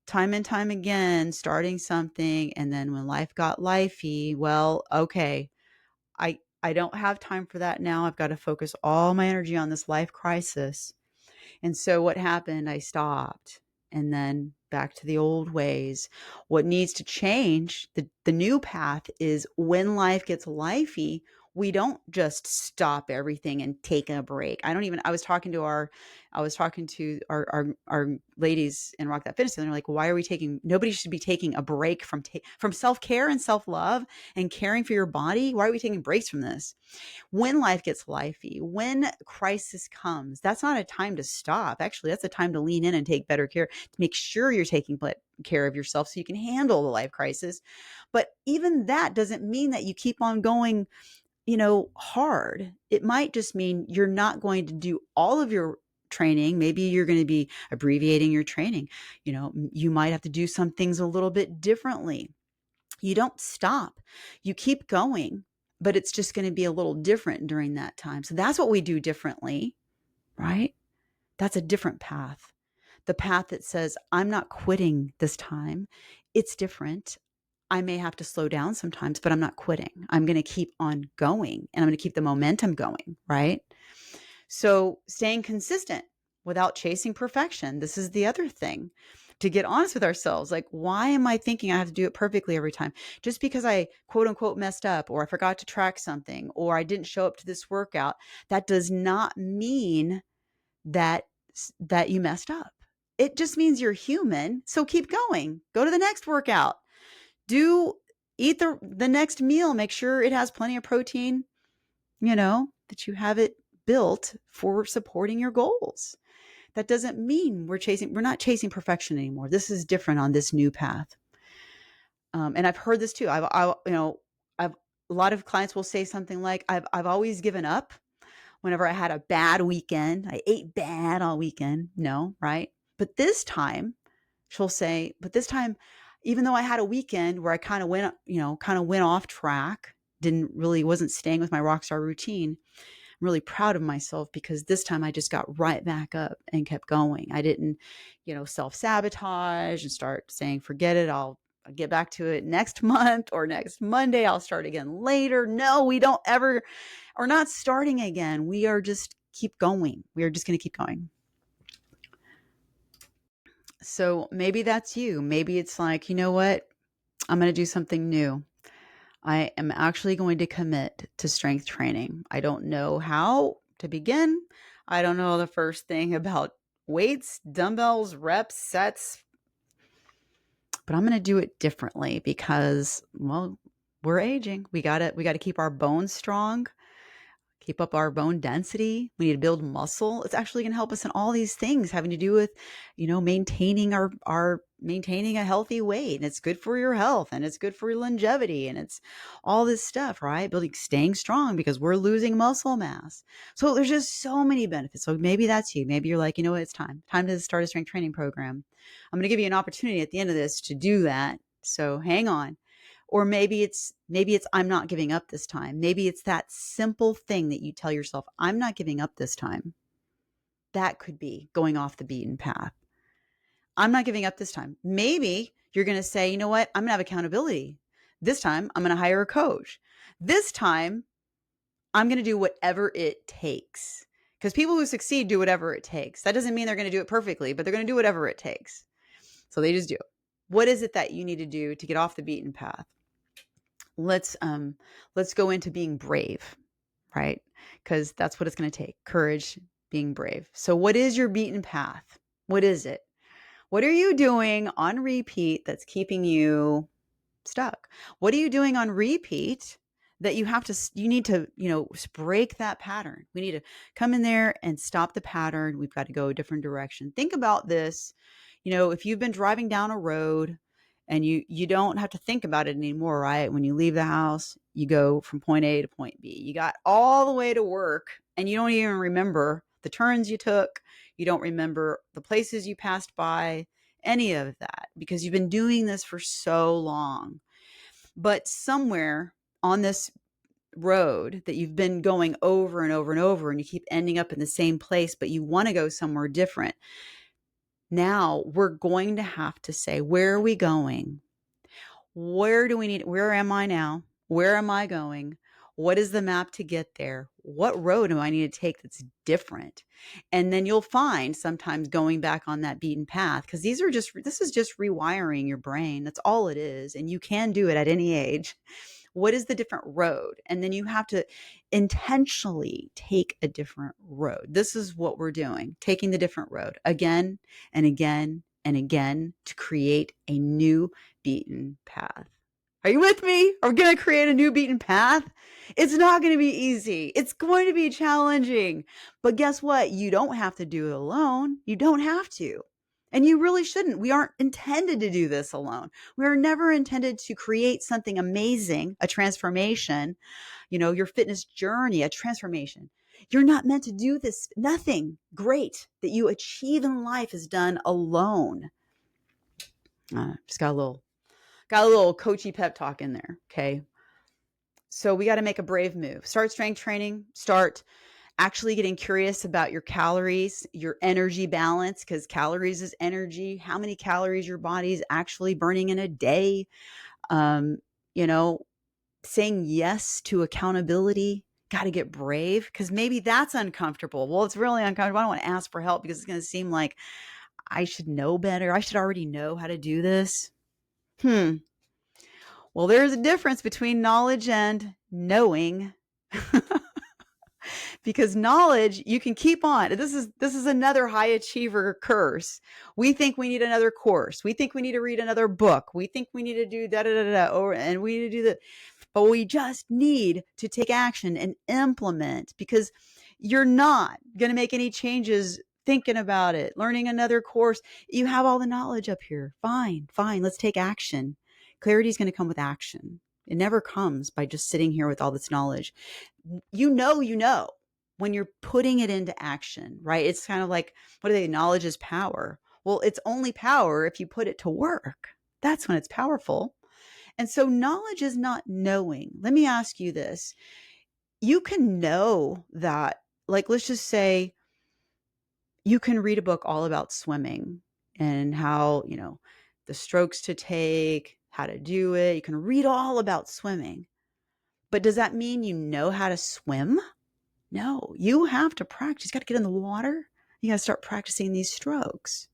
time and time again starting something, and then when life got lifey, well, okay, I don't have time for that now. I've got to focus all my energy on this life crisis. And so what happened? I stopped, and then back to the old ways. What needs to change, the new path, is when life gets lifey, we don't just stop everything and take a break. I was talking to our ladies in Rock That Fitness, and they're like, why are we nobody should be taking a break from self-care and self-love and caring for your body. Why are we taking breaks from this? When life gets lifey, when crisis comes, that's not a time to stop. Actually, that's a time to lean in and take better care, to make sure you're taking care of yourself so you can handle the life crisis. But even that doesn't mean that you keep on going, hard. It might just mean you're not going to do all of your training. Maybe you're going to be abbreviating your training. You might have to do some things a little bit differently. You don't stop. You keep going, but it's just going to be a little different during that time. So that's what we do differently, right? That's a different path. The path that says, I'm not quitting this time. It's different. I may have to slow down sometimes, but I'm not quitting. I'm going to keep on going, and I'm going to keep the momentum going, right? So staying consistent without chasing perfection. This is the other thing, to get honest with ourselves. Like, why am I thinking I have to do it perfectly every time? Just because I quote unquote messed up, or I forgot to track something, or I didn't show up to this workout, that does not mean that you messed up. It just means you're human. So keep going. Go to the next workout. Eat the next meal. Make sure it has plenty of protein, that you have it built for supporting your goals. That doesn't mean we're not chasing perfection anymore. This is different on this new path. And I've heard this too. A lot of clients will say something like, I've always given up whenever I had a bad weekend. I ate bad all weekend. No, right? But this time, she'll say, even though I had a weekend where I kind of went off track, wasn't staying with my Rockstar routine, I'm really proud of myself, because this time I just got right back up and kept going. I didn't, self-sabotage and start saying, forget it, I'll get back to it next month or next Monday, I'll start again later. No, we're not starting again. We are just keep going. We are just going to keep going. So maybe that's you. Maybe it's like, you know what? I'm going to do something new. I am actually going to commit to strength training. I don't know how to begin. I don't know the first thing about weights, dumbbells, reps, sets, but I'm going to do it differently because, well, we're aging. We got to keep our bones strong, keep up our bone density. We need to build muscle. It's actually going to help us in all these things having to do with, maintaining our maintaining a healthy weight, and it's good for your health, and it's good for your longevity, and it's all this stuff, right? Building, staying strong because we're losing muscle mass. So there's just so many benefits. So maybe that's you. Maybe you're like, you know what, it's time to start a strength training program. I'm going to give you an opportunity at the end of this to do that. So hang on. Or maybe it's I'm not giving up this time. Maybe it's that simple thing that you tell yourself, I'm not giving up this time. That could be going off the beaten path. I'm not giving up this time. Maybe you're going to say, you know what? I'm going to have accountability. This time, I'm going to hire a coach. This time, I'm going to do whatever it takes. Because people who succeed do whatever it takes. That doesn't mean they're going to do it perfectly, but they're going to do whatever it takes. So they just do it. What is it that you need to do to get off the beaten path? Let's go into being brave, right? Because that's what it's going to take. Courage, being brave. So what is your beaten path? What is it? What are you doing on repeat that's keeping you stuck? What are you doing on repeat that you need to, break that pattern? We need to come in there and stop the pattern. We've got to go a different direction. Think about this. If you've been driving down a road and you don't have to think about it anymore, right? When you leave the house, you go from point A to point B. You got all the way to work and you don't even remember the turns you took. You don't remember the places you passed by, any of that, because you've been doing this for so long. But somewhere on this road that you've been going over and over and over, and you keep ending up in the same place, but you want to go somewhere different. Now we're going to have to say, where are we going? Where am I now? Where am I going? What is the map to get there? What road do I need to take that's different? And then you'll find sometimes going back on that beaten path, because this is just rewiring your brain. That's all it is. And you can do it at any age. What is the different road? And then you have to intentionally take a different road. This is what we're doing, taking the different road again and again and again to create a new beaten path. Are you with me? Are we going to create a new beaten path? It's not going to be easy. It's going to be challenging. But guess what? You don't have to do it alone. You don't have to. And you really shouldn't. We aren't intended to do this alone. We are never intended to create something amazing, a transformation, your fitness journey, a transformation. You're not meant to do this. Nothing great that you achieve in life is done alone. Just got a little coachy pep talk in there. Okay. So we got to make a brave move. Start strength training. Start actually getting curious about your calories, your energy balance, because calories is energy. How many calories your body's actually burning in a day? Saying yes to accountability. Got to get brave, because maybe that's uncomfortable. Well, it's really uncomfortable. I don't want to ask for help because it's going to seem like I should know better. I should already know how to do this. Well, there's a difference between knowledge and knowing. Because knowledge, you can keep on. This is another high achiever curse. We think we need another course. We think we need to read another book. We think we need to do and we need to do that. But we just need to take action and implement, because you're not going to make any changes thinking about it, learning another course. You have all the knowledge up here. Fine. Let's take action. Clarity is going to come with action. It never comes by just sitting here with all this knowledge. You know, when you're putting it into action, right? It's kind of like, knowledge is power. Well, it's only power if you put it to work. That's when it's powerful. And so knowledge is not knowing. Let me ask you this. You can know that, let's just say you can read a book all about swimming and how, the strokes to take, how to do it. You can read all about swimming. But does that mean you know how to swim? No, you have to practice. You got to get in the water. You got to start practicing these strokes.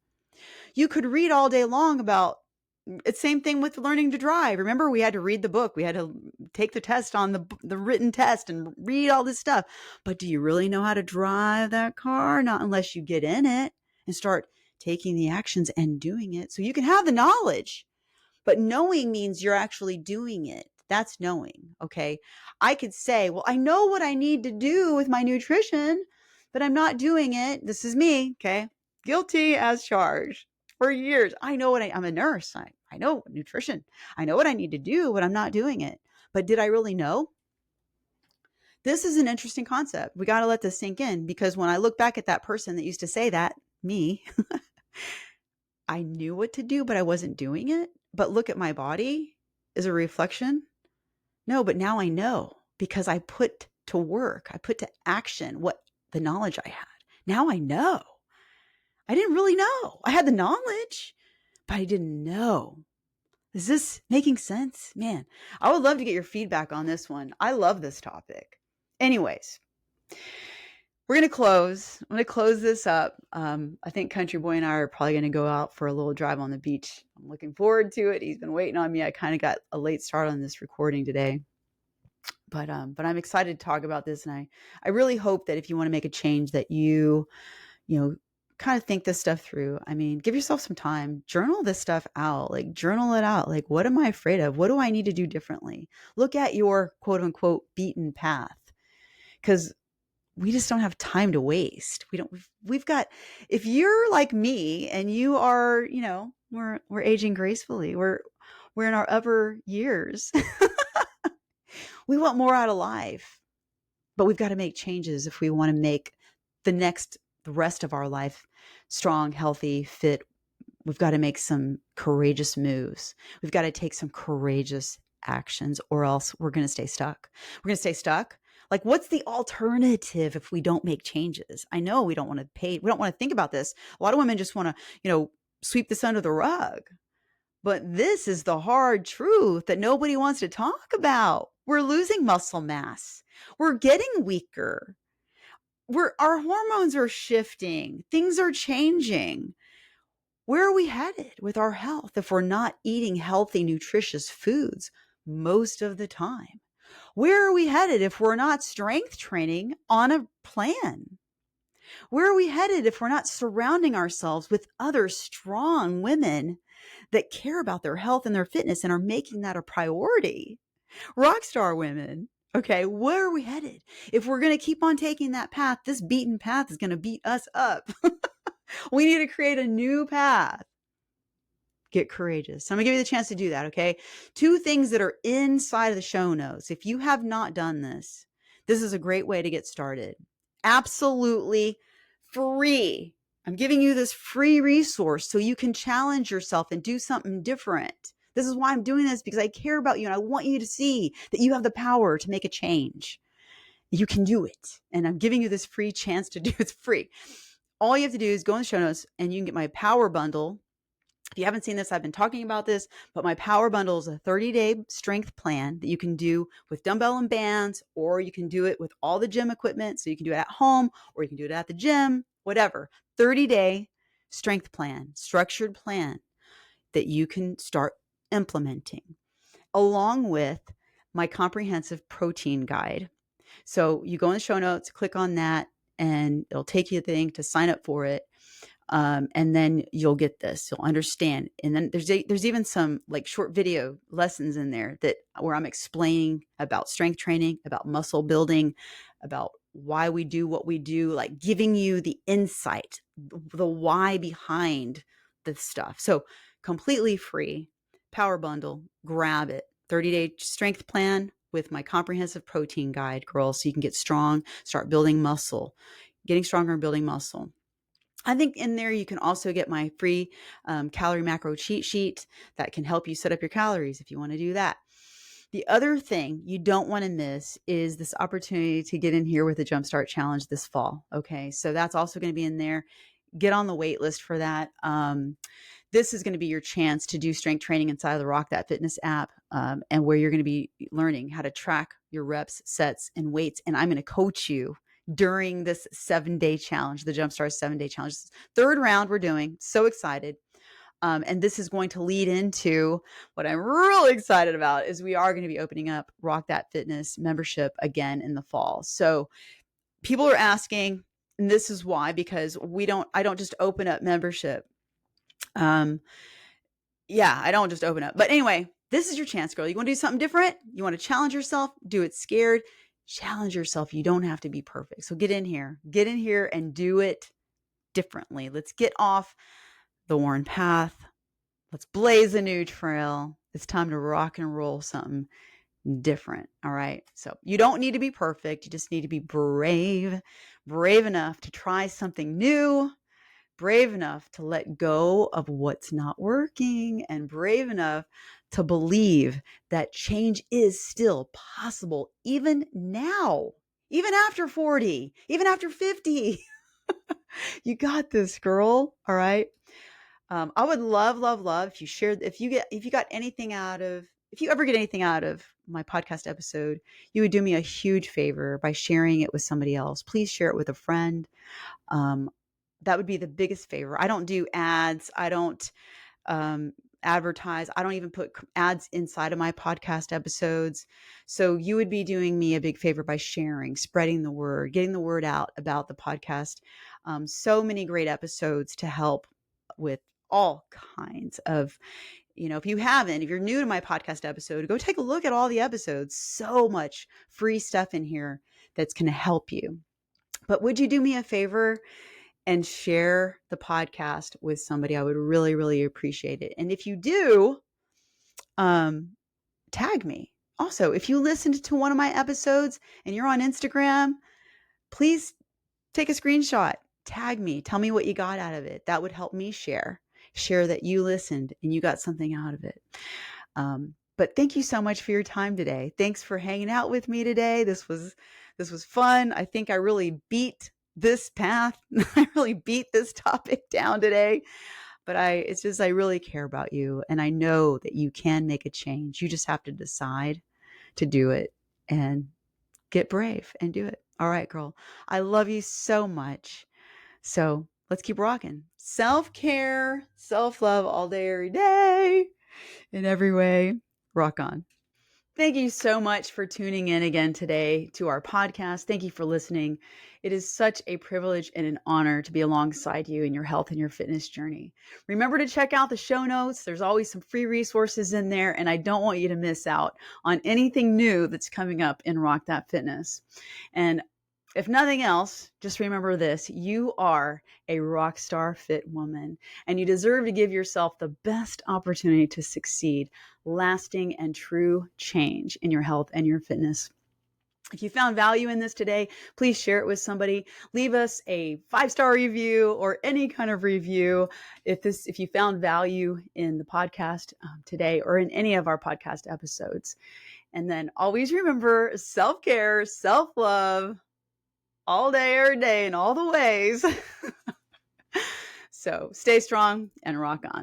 You could read all day long about it's same thing with learning to drive. Remember, we had to read the book. We had to take the test on the written test and read all this stuff. But do you really know how to drive that car? Not unless you get in it and start taking the actions and doing it. So you can have the knowledge, but knowing means you're actually doing it. That's knowing. Okay. I could say, well, I know what I need to do with my nutrition, but I'm not doing it. This is me. Okay. Guilty as charged. for years. I know I'm a nurse. I know nutrition. I know what I need to do, but I'm not doing it. But did I really know? This is an interesting concept. We got to let this sink in, because when I look back at that person that used to say that, me, I knew what to do, but I wasn't doing it. But look at my body as a reflection. No, but now I know, because I put to work, I put to action what the knowledge I had. Now I know. I didn't really know. I had the knowledge, but I didn't know. Is this making sense? Man, I would love to get your feedback on this one. I love this topic. Anyways, we're going to close. I'm going to close this up. I think Country Boy and I are probably going to go out for a little drive on the beach. I'm looking forward to it. He's been waiting on me. I kind of got a late start on this recording today. But I'm excited to talk about this. And I really hope that if you want to make a change, that you kind of think this stuff through. I mean, give yourself some time, journal this stuff out, like journal it out. Like, what am I afraid of? What do I need to do differently? Look at your quote unquote beaten path, because we just don't have time to waste. We've got, if you're like me and you are, we're aging gracefully. We're in our upper years. We want more out of life, but we've got to make changes if we want to make the rest of our life strong, healthy, fit. We've got to make some courageous moves. We've got to take some courageous actions, or else we're going to stay stuck. We're going to stay stuck. Like, what's the alternative if we don't make changes? I know we don't want to think about this. A lot of women just want to, sweep this under the rug. But this is the hard truth that nobody wants to talk about. We're losing muscle mass. We're getting weaker. Our hormones are shifting. Things are changing. Where are we headed with our health if we're not eating healthy, nutritious foods most of the time? Where are we headed if we're not strength training on a plan? Where are we headed if we're not surrounding ourselves with other strong women that care about their health and their fitness and are making that a priority? Rockstar women. Okay, where are we headed? If we're going to keep on taking that path, this beaten path is going to beat us up. We need to create a new path. Get courageous. So I'm going to give you the chance to do that, okay? 2 things that are inside of the show notes. If you have not done this, this is a great way to get started. Absolutely free. I'm giving you this free resource so you can challenge yourself and do something different. This is why I'm doing this, because I care about you and I want you to see that you have the power to make a change. You can do it. And I'm giving you this free chance to do it. It's free. All you have to do is go in the show notes and you can get my power bundle. If you haven't seen this, I've been talking about this, but my power bundle is a 30-day strength plan that you can do with dumbbell and bands, or you can do it with all the gym equipment. So you can do it at home, or you can do it at the gym, whatever. 30-day strength plan, structured plan that you can start implementing, along with my comprehensive protein guide. So you go in the show notes, click on that, and it'll take you a thing to sign up for it. And then you'll get this, you'll understand. And then there's even some like short video lessons in there where I'm explaining about strength training, about muscle building, about why we do what we do, like giving you the insight, the why behind this stuff. So completely free power bundle, grab it. 30-day strength plan with my comprehensive protein guide, girls, so you can get strong, start building muscle, getting stronger and building muscle. I think in there you can also get my free calorie macro cheat sheet that can help you set up your calories if you want to do that. The other thing you don't want to miss is this opportunity to get in here with the Jumpstart Challenge this fall. Okay, so that's also going to be in there. Get on the wait list for that. This is going to be your chance to do strength training inside of the Rock That Fitness app, and where you're going to be learning how to track your reps, sets, and weights. And I'm going to coach you during this 7-day challenge, the Jumpstart 7-day challenge. 3rd round we're doing. So excited. And this is going to lead into what I'm really excited about is we are going to be opening up Rock That Fitness membership again in the fall. So people are asking, and this is why, because I don't just open up membership. I don't just open up. But anyway, this is your chance, girl. You want to do something different? You want to challenge yourself? Do it scared. Challenge yourself. You don't have to be perfect. So get in here and do it differently. Let's get off the worn path. Let's blaze a new trail. It's time to rock and roll something different. All right. So you don't need to be perfect. You just need to be brave enough to try something new, brave enough to let go of what's not working, and brave enough to believe that change is still possible, even now, even after 40, even after 50. You got this, girl. All right. I would love if you shared, if you ever get anything out of my podcast episode, you would do me a huge favor by sharing it with somebody else. Please share it with a friend. Um, that would be the biggest favor. I don't do ads. I don't advertise. I don't even put ads inside of my podcast episodes. So you would be doing me a big favor by sharing, spreading the word, getting the word out about the podcast. So many great episodes to help with all kinds of, if you're new to my podcast episode, go take a look at all the episodes. So much free stuff in here that's going to help you. But would you do me a favor and share the podcast with somebody? I would really, really appreciate it. And if you do, tag me. Also, if you listened to one of my episodes and you're on Instagram, please take a screenshot, tag me, tell me what you got out of it. That would help me share that you listened and you got something out of it. But thank you so much for your time today. Thanks for hanging out with me today. This was fun. I think I really beat this path. I really beat this topic down today. But I really care about you, and I know that you can make a change. You just have to decide to do it and get brave and do it. All right, girl. I love you so much. So let's keep rocking. Self-care, self-love all day, every day, in every way. Rock on. Thank you so much for tuning in again today to our podcast. Thank you for listening. It is such a privilege and an honor to be alongside you in your health and your fitness journey. Remember to check out the show notes. There's always some free resources in there, and I don't want you to miss out on anything new that's coming up in Rock That Fitness. And if nothing else, just remember this: you are a rockstar fit woman, and you deserve to give yourself the best opportunity to succeed, lasting and true change in your health and your fitness. If you found value in this today, please share it with somebody. Leave us a 5-star review or any kind of review if you found value in the podcast today or in any of our podcast episodes. And then always remember, self-care, self-love, all day, every day, in all the ways. So stay strong and rock on.